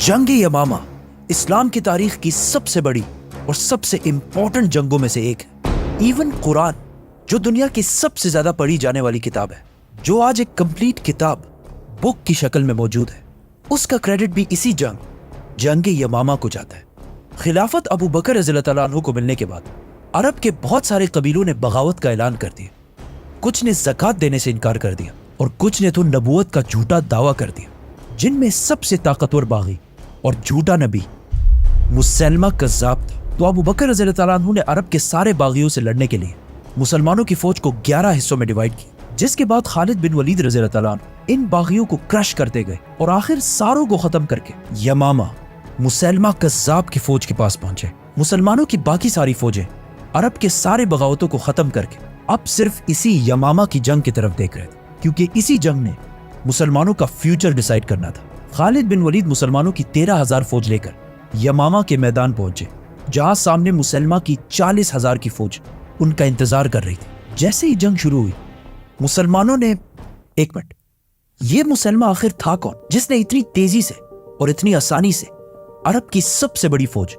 जंग यमामा इस्लाम की तारीख की सबसे बड़ी और सबसे इंपॉर्टेंट जंगों में से एक है। इवन कुरान, जो दुनिया की सबसे ज्यादा पढ़ी जाने वाली किताब है, जो आज एक कंप्लीट किताब बुक की शक्ल में मौजूद है, उसका क्रेडिट भी इसी जंग यमामा को जाता है। खिलाफत अबू बकर रज़ियल्लाहु तआला अन्हु को मिलने के बाद अरब के बहुत सारे कबीलों ने बगावत का ऐलान कर दिया। कुछ ने ज़कात देने से इनकार कर दिया और कुछ ने तो नबूवत का झूठा दावा कर दिया। जिनमें सबसे ताकतवर बागी और झूठा नबी मुसैलमा कज़्ज़ाब था। तो अबू बकर रज़ियल्लाहु तआला अन्हु ने अरब के सारे बागियों से लड़ने के लिए मुसलमानों की फौज को 11 हिस्सों में डिवाइड किया, जिसके बाद खालिद बिन वलीद रज़ियल्लाहु तआला अन्हु इन बागियों को क्रश करते गए और आखिर सारों को खत्म करके यमामा मुसैलमा कज़्ज़ाब की फौज के पास पहुंचे। मुसलमानों की बाकी सारी फौजें अरब के सारे बगावतों को खत्म करके अब सिर्फ इसी यमामा की जंग की तरफ देख रहे थे, क्योंकि इसी जंग ने मुसलमानों का फ्यूचर डिसाइड करना था। खालिद बिन वलीद मुसलमानों की 13,000 फौज लेकर यमामा के मैदान पहुंचे, जहां सामने मुसलमा की 40,000 की फौज उनका इंतजार कर रही थी। जैसे ही जंग शुरू हुई, मुसलमानों ने एक मिनट, ये मुसलमा आखिर था कौन जिसने इतनी तेजी से और इतनी आसानी से अरब की सबसे बड़ी फौज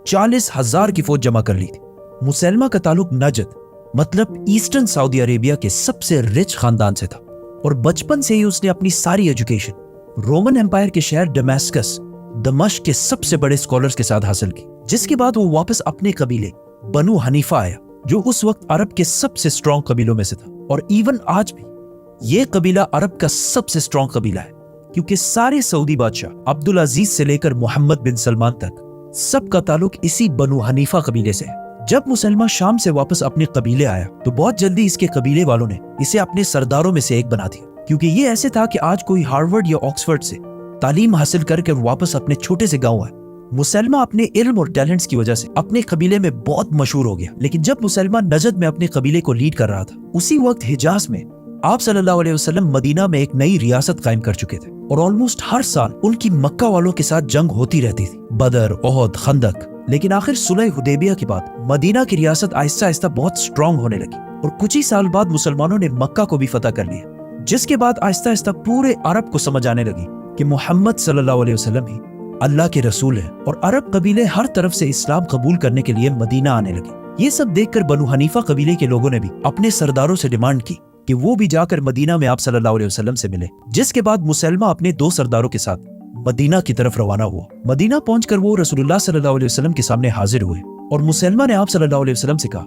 40,000 की फौज जमा कर ली थी। मुसलमा का ताल्लुक नजद मतलब ईस्टर्न सऊदी अरेबिया के सबसे रिच खानदान से था और बचपन से ही उसने अपनी सारी एजुकेशन रोमन एम्पायर के शहर दमास्कस दमश्क के सबसे बड़े स्कॉलर्स के साथ हासिल की। जिसके बाद वो वापस अपने कबीले बनु हनीफा आया, जो उस वक्त अरब के सबसे स्ट्रॉन्ग कबीलों में से था। और इवन आज भी ये कबीला अरब का सबसे स्ट्रॉन्ग कबीला है, क्योंकि सारे सऊदी बादशाह अब्दुल अजीज से लेकर मोहम्मद बिन सलमान तक सबका ताल्लुक इसी बनु हनीफा कबीले से है। जब मुसलमान शाम से वापस अपने कबीले आया तो बहुत जल्दी इसके कबीले वालों ने इसे अपने सरदारों में से एक बना दिया, क्योंकि ये ऐसे था कि आज कोई हार्वर्ड या ऑक्सफोर्ड से तालीम हासिल करके वापस अपने छोटे से गांव आए। मुसलमान अपने इल्म और टैलेंट्स की वजह से अपने कबीले में बहुत मशहूर हो गया। लेकिन जब मुसलमान नजद में अपने कबीले को लीड कर रहा था, उसी वक्त हिजाज में आप सल्लल्लाहु अलैहि वसल्लम मदीना में एक नई रियासत कायम कर चुके थे और ऑलमोस्ट हर साल उनकी मक्का वालों के साथ जंग होती रहती थी, बदर, ओहद, खंदक। लेकिन आखिर सुलह हुदैबिया के बाद मदीना की रियासत आहिस्ता आहिस्ता बहुत स्ट्रॉन्ग होने लगी और कुछ ही साल बाद मुसलमानों ने मक्का को भी फतह कर लिया, जिसके बाद आहिस्ता आहिस्ता पूरे अरब को समझ आने लगी कि मोहम्मद सल्लल्लाहु अलैहि वसल्लम ही अल्लाह के रसूल है और अरब कबीले हर तरफ से इस्लाम कबूल करने के लिए मदीना आने लगे। ये सब देखकर बनु हनीफा कबीले के लोगों ने भी अपने सरदारों से डिमांड की कि वो भी जाकर मदीना में आप सल्लल्लाहु अलैहि वसल्लम से मिले। जिसके बाद मुसलमा अपने 2 सरदारों के साथ मदीना की तरफ रवाना हुआ। मदीना पहुंचकर वो रसूलुल्लाह सल्लल्लाहु अलैहि वसल्लम के सामने हाजिर हुए और मुसलमा ने आप सल्लल्लाहु अलैहि वसल्लम से कहा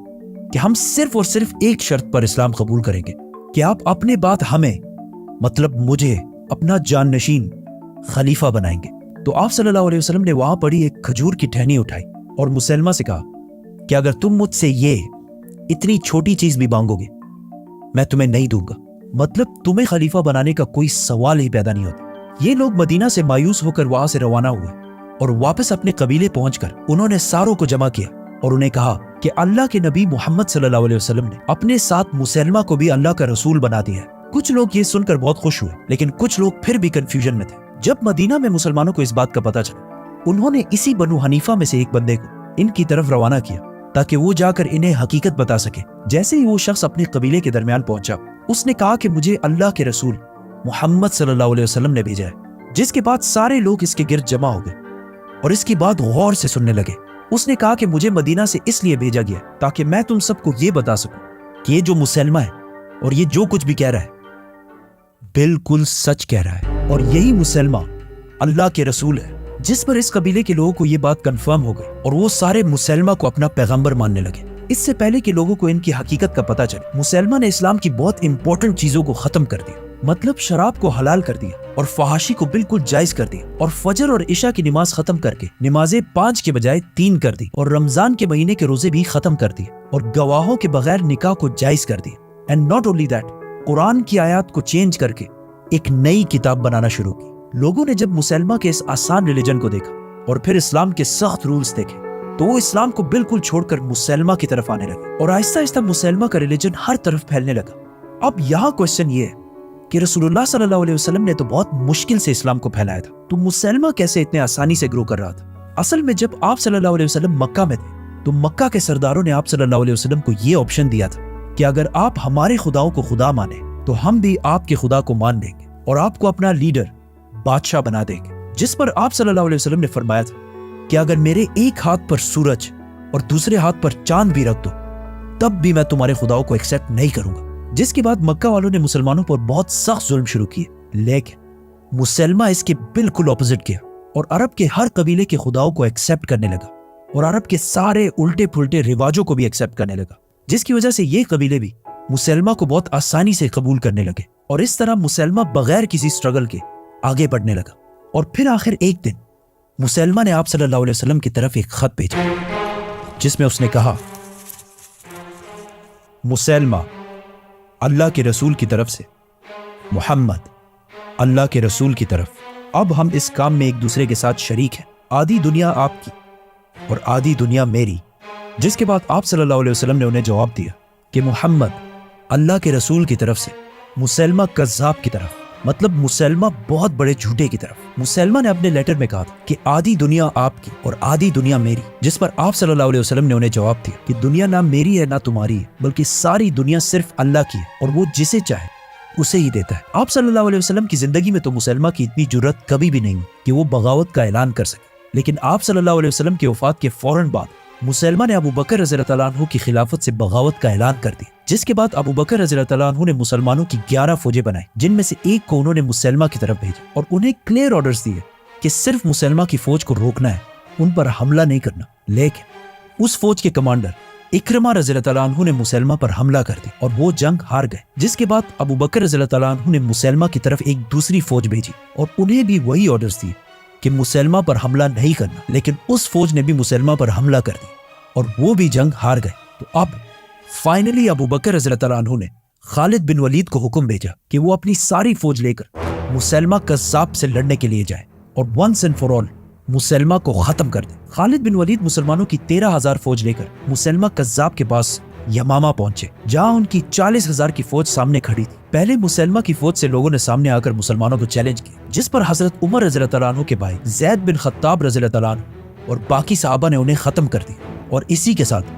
कि हम सिर्फ और सिर्फ एक शर्त पर इस्लाम कबूल करेंगे कि आप अपने बाद हमें मतलब मुझे अपना जाननशीन खलीफा बनाएंगे। तो आप सल्लल्लाहु अलैहि वसल्लम ने वहां पड़ी एक खजूर की टहनी उठाई और मुसलमा से कहा कि अगर तुम मुझसे ये इतनी छोटी चीज भी मांगोगे, मैं तुम्हें नहीं दूंगा। मतलब तुम्हें खलीफा बनाने का कोई सवाल ही पैदा नहीं होता। ये लोग मदीना से मायूस होकर वहां से रवाना हुए और वापस अपने कबीले पहुंचकर उन्होंने सारों को जमा किया और उन्हें कहा कि अल्लाह के नबी मोहम्मद सल्लल्लाहु अलैहि वसल्लम ने अपने साथ मुसलमा को भी अल्लाह का रसूल बना दिया है। कुछ लोग ये सुनकर बहुत खुश हुए, लेकिन कुछ लोग फिर भी कंफ्यूजन में थे। जब मदीना में मुसलमानों को इस बात का पता चला, उन्होंने इसी बनु हनीफा में से एक बंदे को इनकी तरफ रवाना किया ताकि वो जाकर इन्हें हकीकत बता सके। जैसे ही वो शख्स अपने कबीले के दरमियान पहुंचा, उसने कहा कि मुझे अल्लाह के रसूल मोहम्मद सल्लल्लाहु अलैहि वसल्लम ने भेजा है। जिसके बाद सारे लोग इसके गिर्द जमा हो गए और इसकी बात गौर से सुनने लगे। उसने कहा कि मुझे मदीना से इसलिए भेजा गया ताकि मैं तुम सबको ये बता सकूं कि ये जो मुसलमा है और ये जो कुछ भी कह रहा है बिल्कुल सच कह रहा है और यही मुसलमा अल्लाह के रसूल है। जिस पर इस कबीले के लोगों को ये बात कंफर्म हो गई और वो सारे मुसलमा को अपना पैगंबर मानने लगे। इससे पहले कि लोगों को इनकी हकीकत का पता चले, मुसलमा ने इस्लाम की बहुत इंपॉर्टेंट चीजों को खत्म कर दिया। मतलब शराब को हलाल कर दिया और फहाशी को बिल्कुल जायज कर दिया और फजर और इशा की नमाज खत्म करके नमाजें 5 के बजाय 3 कर दी और रमजान के महीने के रोजे भी खत्म कर दिए और गवाहों के बगैर निकाह को जायज कर दिया। And not only that, Quran की आयत को चेंज करके एक नई किताब बनाना शुरू की। लोगों ने जब मुसलमा के इस आसान रिलीजन को देखा और फिर इस्लाम के सख्त रूल्स देखे, तो वो इस्लाम को बिल्कुल छोड़कर मुसलमा की तरफ आने लगे और आहिस्ता आहिस्ता मुसलमा का रिलीजन हर तरफ फैलने लगा। अब यहाँ क्वेश्चन ये है कि रसूलुल्लाह सल्लल्लाहु अलैहि वसल्लम ने तो बहुत मुश्किल से इस्लाम को फैलाया था, तो मुसलमा कैसे इतने आसानी से ग्रो कर रहा था? असल में जब आप सल्लल्लाहु अलैहि वसल्लम मक्का में थे, तो मक्का के सरदारों ने आप सल्लल्लाहु अलैहि वसल्लम को ये ऑप्शन दिया था कि अगर आप हमारे खुदाओं को खुदा माने तो हम भी आपके खुदा को मान लेंगे और आपको अपना लीडर बादशाह बना देंगे। جس پر آپ صلی اللہ علیہ وسلم نے فرمایا تھا کہ اگر میرے ایک ہاتھ پر سورج اور دوسرے ہاتھ پر چاند بھی رکھ دو تب بھی میں تمہارے خداؤں کو ایکسیپٹ نہیں کروں گا. جس کے بعد مکہ والوں نے مسلمانوں پر بہت سخت ظلم شروع کیے، لیکن مسلمہ اس کے بالکل اپوزٹ کیا اور عرب کے ہر قبیلے کے خداؤں کو ایکسیپٹ کرنے لگا اور عرب کے سارے الٹے پھلٹے رواجوں کو بھی ایکسیپٹ کرنے لگا، جس کی وجہ سے یہ قبیلے بھی مسلمہ کو بہت آسانی سے قبول کرنے لگے اور اس طرح مسلمہ بغیر کسی سٹرگل کے آگے بڑھنے لگا. اور پھر آخر ایک دن مسلمہ نے آپ صلی اللہ علیہ وسلم کی طرف ایک خط بھیجا جس میں اس نے کہا، مسلمہ اللہ کے رسول کی طرف سے، محمد اللہ کے رسول کی طرف، اب ہم اس کام میں ایک دوسرے کے ساتھ شریک ہیں، آدھی دنیا آپ کی اور آدھی دنیا میری. جس کے بعد آپ صلی اللہ علیہ وسلم نے انہیں جواب دیا کہ محمد اللہ کے رسول کی طرف سے، مسلمہ کذاب کی طرف، مطلب مسلمہ بہت بڑے جھوٹے کی طرف. مسلمہ نے اپنے لیٹر میں کہا تھا کہ آدھی دنیا آپ کی اور آدھی دنیا میری، جس پر آپ صلی اللہ علیہ وسلم نے انہیں جواب دیا کہ دنیا نہ میری ہے نہ تمہاری ہے، بلکہ ساری دنیا صرف اللہ کی ہے اور وہ جسے چاہے اسے ہی دیتا ہے. آپ صلی اللہ علیہ وسلم کی زندگی میں تو مسلمہ کی اتنی جرت کبھی بھی نہیں ہوئی کہ وہ بغاوت کا اعلان کر سکے، لیکن آپ صلی اللہ علیہ وسلم کی وفات کے فوراً بعد مسلمہ نے ابو بکر رضی اللہ عنہ کی خلافت سے بغاوت کا اعلان کر دیا. جس کے بعد ابو بکر رضی اللہ عنہ نے مسلمانوں کی 11 فوجیں بنائی، جن میں سے ایک کو انہوں نے مسلمہ کی طرف بھیجا اور انہیں کلیئر آرڈرز دیے کہ صرف مسلمہ کی فوج کو روکنا ہے، ان پر حملہ نہیں کرنا. لیکن اس فوج کے کمانڈر اکرمہ رضی اللہ عنہ نے مسلمہ پر حملہ کر دی اور وہ جنگ ہار گئے. جس کے بعد ابو بکر رضی اللہ عنہ نے مسلمہ کی طرف ایک دوسری فوج بھیجی اور انہیں بھی وہی آرڈرز دیے کہ مسلمہ پر حملہ نہیں کرنا، لیکن اس فوج نے بھی مسلمہ پر حملہ کر دی اور وہ بھی جنگ ہار گئے. تو اب فائنلی ابو بکر رضی اللہ عنہ نے خالد بن ولید کو حکم بھیجا کہ وہ اپنی ساری فوج لے کر مسلمہ کذاب سے لڑنے کے لیے جائے اور ونس اینڈ فار آل مسلمہ کو ختم کر دے. خالد بن ولید مسلمانوں کی 13,000 فوج لے کر مسلمہ کذاب کے پاس یمامہ پہنچے، جہاں ان کی 40,000 کی فوج سامنے کھڑی تھی. پہلے مسلمہ کی فوج سے لوگوں نے سامنے آ کر مسلمانوں کو چیلنج کیا، جس پر حضرت عمر رضی اللہ عنہ کے بھائی زید بن خطاب رضی اللہ عنہ اور باقی صحابہ نے انہیں ختم کر دیا اور اسی کے ساتھ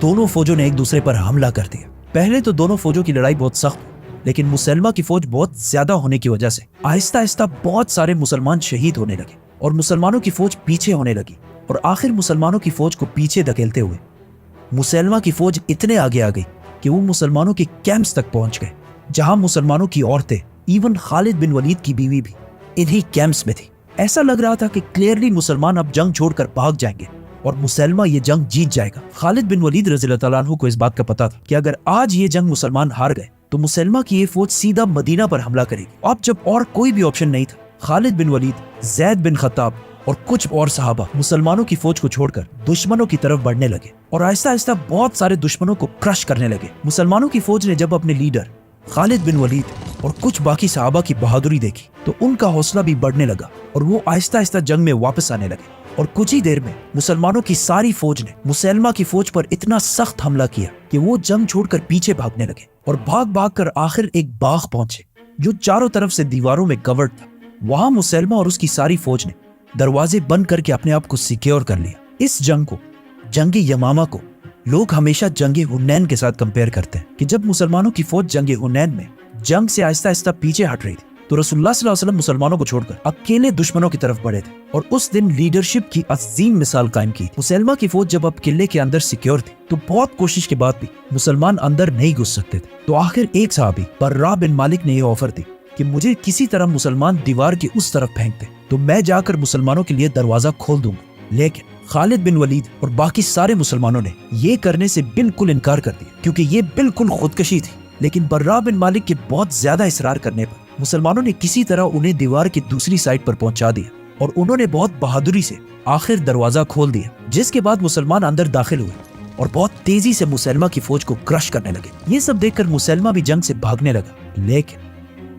دونوں فوجوں نے ایک دوسرے پر حملہ کر دیا. پہلے تو دونوں فوجوں کی لڑائی بہت سخت، لیکن مسلمہ کی فوج بہت زیادہ ہونے کی وجہ سے آہستہ آہستہ بہت سارے مسلمان شہید ہونے لگے اور مسلمانوں کی فوج پیچھے ہونے لگی اور آخر مسلمانوں کی فوج کو پیچھے دھکیلتے ہوئے مسلمہ کی فوج اتنے آگے آ گئی کہ وہ مسلمانوں کے کیمپس تک پہنچ گئے، جہاں مسلمانوں کی عورتیں، ایون خالد بن ولید کی بیوی بھی انہی کیمپس میں تھی. ایسا لگ رہا تھا کہ کلیئرلی مسلمان اب جنگ چھوڑ کر بھاگ جائیں گے اور مسلمہ یہ جنگ جیت جائے گا. خالد بن ولید رضی اللہ عنہ کو اس بات کا پتا تھا کہ اگر آج یہ جنگ مسلمان ہار گئے تو مسلمہ کی یہ فوج سیدھا مدینہ پر حملہ کرے گی. اب جب اور کوئی بھی آپشن نہیں تھا، خالد بن ولید، زید بن خطاب اور کچھ اور صحابہ مسلمانوں کی فوج کو چھوڑ کر دشمنوں کی طرف بڑھنے لگے اور آہستہ آہستہ بہت سارے دشمنوں کو کرش کرنے لگے. مسلمانوں کی فوج نے جب اپنے لیڈر خالد بن ولید اور کچھ باقی صحابہ کی بہادری دیکھی تو ان کا حوصلہ بھی بڑھنے لگا اور وہ آہستہ آہستہ جنگ میں واپس آنے لگے. اور کچھ ہی دیر میں مسلمانوں کی ساری فوج نے مسلمہ کی فوج پر اتنا سخت حملہ کیا کہ وہ جنگ چھوڑ کر پیچھے بھاگنے لگے اور بھاگ بھاگ کر آخر ایک باغ پہنچے جو چاروں طرف سے دیواروں میں کورڈ تھا. وہاں مسلمہ اور اس کی ساری فوج نے دروازے بند کر کے اپنے آپ کو سیکیور کر لیا. اس جنگ کو، جنگ یمامہ کو، لوگ ہمیشہ جنگ حنین کے ساتھ کمپیئر کرتے ہیں کہ جب مسلمانوں کی فوج جنگ حنین میں جنگ سے آہستہ آہستہ پیچھے ہٹ رہی تھی تو رسول اللہ صلی اللہ علیہ وسلم مسلمانوں کو چھوڑ کر اکیلے دشمنوں کی طرف بڑھے تھے اور اس دن لیڈرشپ کی عظیم مثال قائم کی. مسلمہ کی فوج جب اب قلعے کے اندر سیکیور تھی تو بہت کوشش کے بعد بھی مسلمان اندر نہیں گھس سکتے تھے. تو آخر ایک صحابی برا بن مالک نے یہ آفر دی کہ مجھے کسی طرح مسلمان دیوار کی اس طرف پھینک دے تو میں جا کر مسلمانوں کے لیے دروازہ کھول دوں گا. لیکن خالد بن ولید اور باقی سارے مسلمانوں نے یہ کرنے سے بالکل انکار کر دیا کیونکہ یہ بالکل خودکشی تھی. لیکن برا بن مالک کے بہت زیادہ اصرار کرنے پر مسلمانوں نے کسی طرح انہیں دیوار کی دوسری سائڈ پر پہنچا دیا اور انہوں نے بہت بہادری سے آخر دروازہ کھول دیا. جس کے بعد مسلمان اندر داخل ہوئے اور بہت تیزی سے مسلمہ کی فوج کو کرش کرنے لگے. یہ سب دیکھ کر مسلمہ بھی جنگ سے بھاگنے لگا. لیکن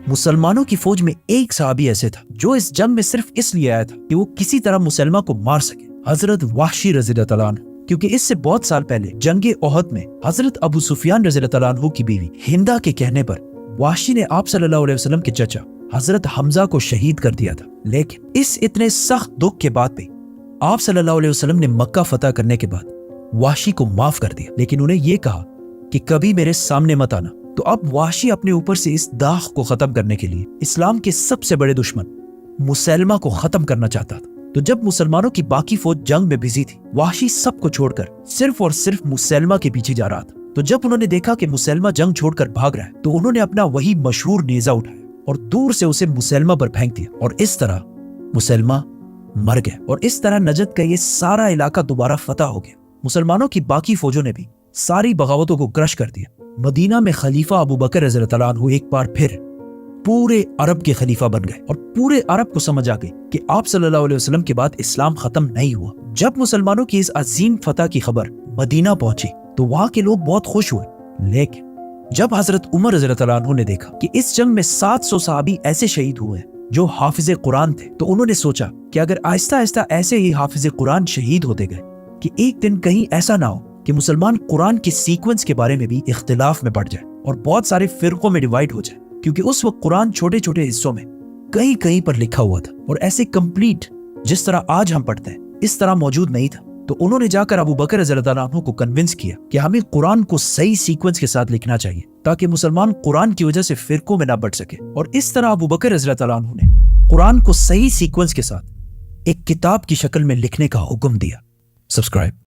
مسلمانوں کی فوج میں ایک صحابی ایسے تھا جو اس جنگ میں صرف اس لیے آیا تھا کہ وہ کسی طرح مسلمہ کو مار سکے، حضرت وحشی رضی اللہ عنہ. کیونکہ اس سے بہت سال پہلے جنگ احد میں حضرت ابو سفیان رضی اللہ عنہ کی بیوی ہندا کے کہنے پر وحشی نے آپ صلی اللہ علیہ وسلم کے چچا حضرت حمزہ کو شہید کر دیا تھا. لیکن اس اتنے سخت دکھ کے بعد بھی آپ صلی اللہ علیہ وسلم نے مکہ فتح کرنے کے بعد وحشی کو معاف کر دیا، لیکن انہیں یہ کہا کہ کبھی میرے سامنے مت آنا. تو اب وحشی اپنے اوپر سے اس داغ کو ختم کرنے کے لیے اسلام کے سب سے بڑے دشمن मुसैलमा को खत्म करना चाहता था। तो जब मुसलमानों की बाकी फौज जंग में बिजी थी, वाहशी सबको छोड़कर सिर्फ और सिर्फ मुसैलमा के पीछे जा रहा था। तो जब उन्होंने देखा कि मुसैलमा जंग छोड़कर भाग रहा है, तो उन्होंने अपना वही मशहूर नेजा उठाया और दूर से उसे मुसैलमा पर फेंक दिया, और इस तरह मुसैलमा मर गया। और इस तरह नजद का ये सारा इलाका दोबारा फतह हो गया। मुसलमानों की बाकी फौजों ने भी सारी बगावतों को क्रश कर दिया। मदीना में खलीफा अबू बकर रज़ियल्लाहु अन्हु एक बार फिर पूरे अरब के खलीफा बन गए, और पूरे अरब को समझ आ गई कि आप सल्लल्लाहु अलैहि वसल्लम के बाद इस्लाम खत्म नहीं हुआ। जब मुसलमानों की इस अजीम फतह की खबर मदीना पहुंची तो वहां के लोग बहुत खुश हुए, लेकिन जब हजरत उमर रज़ियल्लाहु अन्हु ने देखा कि इस जंग में 700 सहाबी ऐसे शहीद हुए हैं जो हाफिज कुरान थे, तो उन्होंने सोचा कि अगर आहिस्ता आहिस्ता ऐसे ही हाफिज कुरान शहीद होते गए कि एक दिन कहीं ऐसा ना हो कि मुसलमान कुरान के सीक्वेंस के बारे में भी इख्तिलाफ में पड़ जाए और बहुत सारे फिरकों में डिवाइड हो जाए, क्योंकि उस वक्त कुरान छोटे छोटे हिस्सों में कहीं कहीं पर लिखा हुआ था और ऐसे कंप्लीट जिस तरह आज हम पढ़ते हैं इस तरह मौजूद नहीं था। तो उन्होंने जाकर अबू बकर रज़ियल्लाहु अन्हु को कन्विंस किया कि हमें कुरान को सही सीक्वेंस के साथ लिखना चाहिए ताकि मुसलमान कुरान की वजह से फिरकों में ना बढ़ सके। और इस तरह अबू बकर रज़ियल्लाहु अन्हु ने कुरान को सही सीक्वेंस के साथ एक किताब की शक्ल में लिखने का हुक्म दिया। सब्सक्राइब।